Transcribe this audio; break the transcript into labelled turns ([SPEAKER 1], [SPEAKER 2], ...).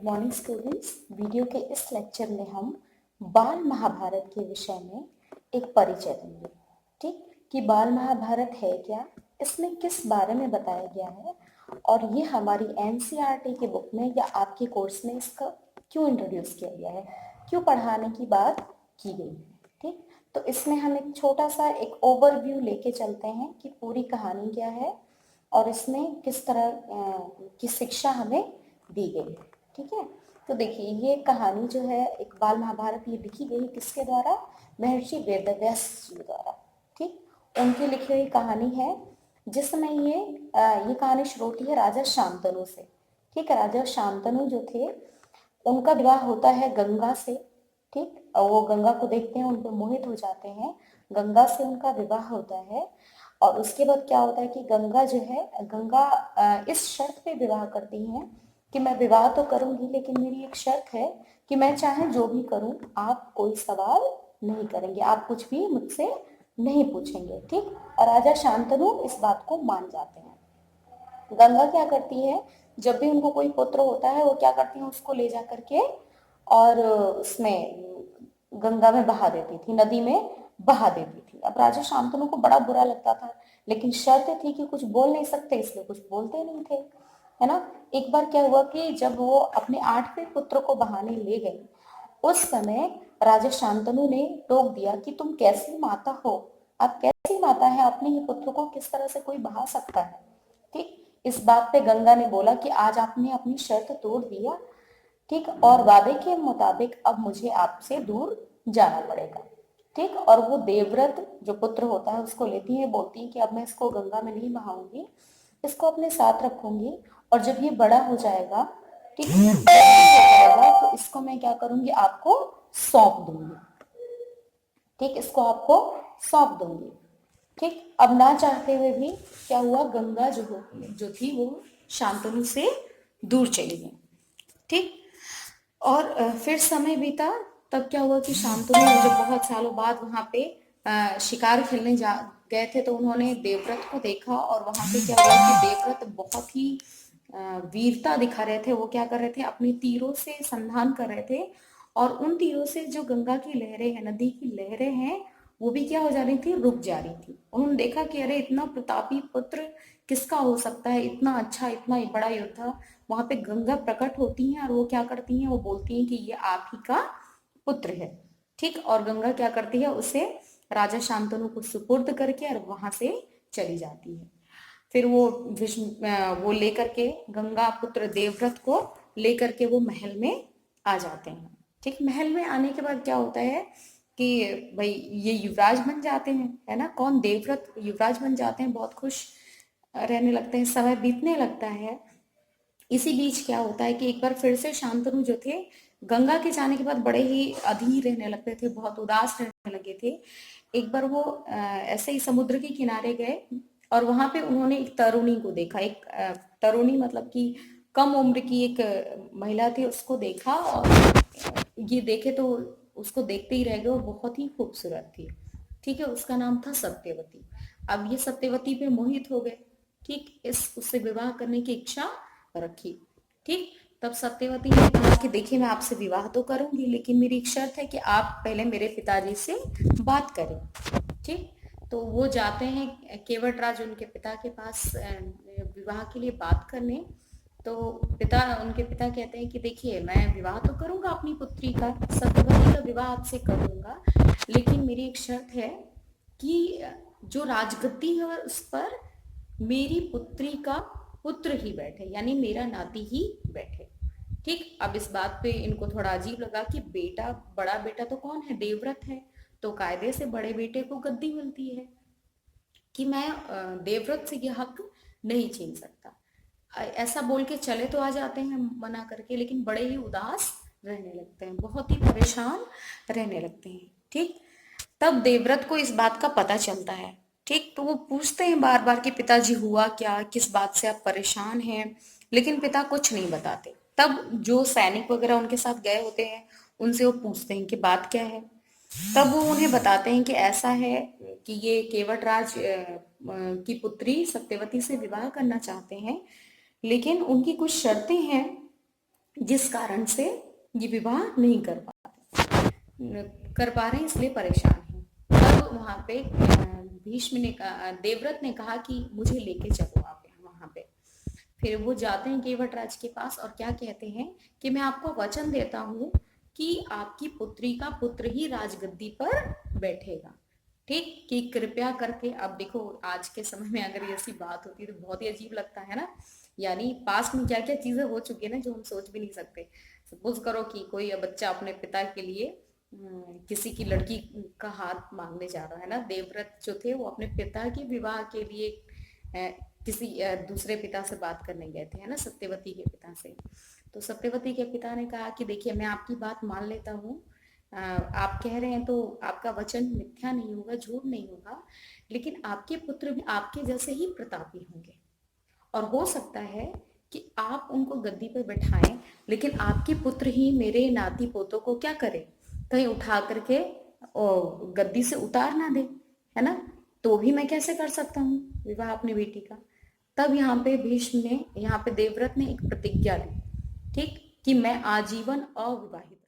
[SPEAKER 1] Morning students. Video के इस lecture में हम बाल महाभारत के विषय में एक परिचय देंगे। ठीक, कि बाल महाभारत है क्या, इसमें किस बारे में बताया गया है और ये हमारी एनसीईआरटी के बुक में या आपके कोर्स में इसका क्यों इंट्रोड्यूस किया गया है, क्यों पढ़ाने की बात की गई है। ठीक, तो इसमें हम एक छोटा सा एक ओवरव्यू लेके चलते हैं कि पूरी कहानी क्या है और इसमें किस तरह की शिक्षा हमें दी गई है। ठीक है, तो देखिए ये कहानी जो है एक बाल महाभारत ये लिखी गई किसके द्वारा, महर्षि वेदव्यास जी द्वारा। ठीक, उनकी लिखी हुई कहानी है जिसमें ये कहानी शुरू होती है राजा शांतनु से। ठीक है, राजा शांतनु जो थे उनका विवाह होता है गंगा से। ठीक, और वो गंगा को देखते हैं, उन पर मोहित हो जाते हैं, गंगा से उनका विवाह होता है। और उसके बाद क्या होता है कि गंगा जो है, गंगा इस शर्त पे विवाह करती हैं कि मैं विवाह तो करूंगी लेकिन मेरी एक शर्त है कि मैं चाहे जो भी करूं आप कोई सवाल नहीं करेंगे, आप कुछ भी मुझसे नहीं पूछेंगे। ठीक, और राजा शांतनु इस बात को मान जाते हैं। गंगा क्या करती है, जब भी उनको कोई पुत्र होता है वो क्या करती है, उसको ले जा करके और उसमें गंगा में बहा देती थी, नदी में बहा देती थी। अब राजा शांतनु को बड़ा बुरा लगता था, लेकिन शर्त थी कि कुछ बोल नहीं सकते, इसलिए कुछ बोलते नहीं थे, है ना। एक बार क्या हुआ कि जब वो अपने 8वें पुत्र को बहाने ले गई, उस समय राजा शांतनु ने टोक दिया कि तुम कैसी माता हो, आप कैसी माता है, अपने ही पुत्र को किस तरह से कोई बहा सकता है। ठीक, इस बात पे गंगा ने बोला कि आज आपने अपनी शर्त तोड़ दिया। ठीक, और वादे के मुताबिक अब मुझे आपसे दूर जाना पड़ेगा। ठीक, और वो देवव्रत जो पुत्र होता है उसको लेती है, बोलती है कि अब मैं इसको गंगा में नहीं बहाऊंगी, इसको अपने साथ रखूंगी और जब ये बड़ा हो जाएगा, ठीक हो जाएगा, तो इसको मैं क्या करूंगी, आपको सौंप दूंगी। ठीक, इसको आपको सौंप दूंगी। ठीक, अब ना चाहते हुए भी क्या हुआ, गंगा जो थी वो शांतनु से दूर चली गई। ठीक, और फिर समय बीता, तब क्या हुआ कि शांतनु जब बहुत सालों बाद वहां पे शिकार खेलने जा गए थे तो उन्होंने देवव्रत को देखा और वहां पे क्या हुआ कि देवव्रत बहुत ही वीरता दिखा रहे थे। वो क्या कर रहे थे, अपने तीरों से संधान कर रहे थे और उन तीरों से जो गंगा की लहरें हैं, नदी की लहरें हैं, वो भी क्या हो जा रही थी, रुक जा रही थी। उन्होंने देखा कि अरे इतना प्रतापी पुत्र किसका हो सकता है, इतना अच्छा, इतना बड़ा योद्धा। वहां पे गंगा प्रकट होती हैं और वो क्या करती हैं, वो बोलती हैं कि ये आप ही का पुत्र है। ठीक, और गंगा क्या करती है, उसे राजा शांतनु को सुपुर्द करके और वहां से चली जाती है। फिर वो वो लेकर के गंगा पुत्र देवव्रत को लेकर के वो महल में आ जाते हैं। ठीक, महल में आने के बाद क्या होता है कि भाई ये युवराज बन जाते हैं, है ना। कौन, देवव्रत युवराज बन जाते हैं, बहुत खुश रहने लगते हैं, समय बीतने लगता है। इसी बीच क्या होता है कि एक बार फिर से शांतनु जो थे गंगा के जाने के बाद बड़े ही अधीर रहने लगते थे, बहुत उदास रहने लगे थे। एक बार वो ऐसे ही समुद्र के किनारे गए और वहां पे उन्होंने एक तरुणी को देखा। एक तरुणी मतलब कि कम उम्र की एक महिला थी, उसको देखा और ये देखे तो उसको देखते ही रह गए, वो बहुत ही खूबसूरत थी। ठीक है, उसका नाम था सत्यवती। अब ये सत्यवती पे मोहित हो गए। ठीक, इस उससे विवाह करने की इच्छा रखी। ठीक, तब सत्यवती ने कहा कि देखिए मैं आपसे विवाह तो करूंगी लेकिन मेरी एक शर्त है कि आप पहले मेरे पिताजी से बात करें। ठीक, तो वो जाते हैं केवटराज उनके पिता के पास विवाह के लिए बात करने। तो उनके पिता कहते हैं कि देखिए मैं विवाह तो करूंगा अपनी पुत्री का, सत्यवती का विवाह आपसे करूंगा, लेकिन मेरी एक शर्त है कि जो राजगद्दी है उस पर मेरी पुत्री का पुत्र ही बैठे, यानी मेरा नाती ही बैठे। ठीक, अब इस बात पे इनको थोड़ा अजीब लगा कि बेटा, बड़ा बेटा तो कौन है, देवव्रत है, तो कायदे से बड़े बेटे को गद्दी मिलती है कि मैं देवव्रत से यह हक नहीं छीन सकता। ऐसा बोल के चले तो आ जाते हैं मना करके, लेकिन बड़े ही उदास रहने लगते हैं, बहुत ही परेशान रहने लगते हैं। ठीक, तब देवव्रत को इस बात का पता चलता है। ठीक, तो वो पूछते हैं बार बार कि पिताजी हुआ क्या, किस बात से आप परेशान हैं, लेकिन पिता कुछ नहीं बताते। तब जो सैनिक वगैरह उनके साथ गए होते हैं उनसे वो पूछते हैं कि बात क्या है। तब वो उन्हें बताते हैं कि ऐसा है कि ये केवटराज की पुत्री सत्यवती से विवाह करना चाहते हैं, लेकिन उनकी कुछ शर्तें हैं जिस कारण से ये विवाह नहीं कर पा रहे हैं, इसलिए परेशान हैं। तब वहां पे भीष्म ने कहा, देवव्रत ने कहा कि मुझे लेके चलो आप वहां पे। फिर वो जाते हैं केवटराज के पास और क्या कहते हैं कि मैं आपको वचन देता हूँ कि आपकी पुत्री का पुत्र ही राजगद्दी पर बैठेगा। ठीक, कि कृपया करके, अब देखो आज के समय में अगर ऐसी बात होती है तो बहुत ही अजीब लगता है ना। यानी पास्ट में क्या क्या चीजें हो चुकी है ना जो हम सोच भी नहीं सकते। सपोज करो कि कोई बच्चा अपने पिता के लिए किसी की लड़की का हाथ मांगने जा रहा है ना। देवव्रत जो थे वो अपने पिता के विवाह के लिए किसी दूसरे पिता से बात करने गए थे, है ना, सत्यवती के पिता से। तो सत्यवती के पिता ने कहा कि देखिए मैं आपकी बात मान लेता हूँ, आप कह रहे हैं तो आपका वचन मिथ्या नहीं होगा, झूठ नहीं होगा, लेकिन आपके पुत्र भी आपके जैसे ही प्रतापी होंगे और हो सकता है कि आप उनको गद्दी पर बैठाएं, लेकिन आपके पुत्र ही मेरे नाती पोतों को क्या करे, कहीं उठा करके गद्दी से उतार ना दे, है ना। तो भी मैं कैसे कर सकता हूँ विवाह अपनी बेटी का। तब यहाँ पे भीष्म ने, यहाँ पे देवव्रत ने एक प्रतिज्ञा ली, ठीक, कि मैं आजीवन अविवाहित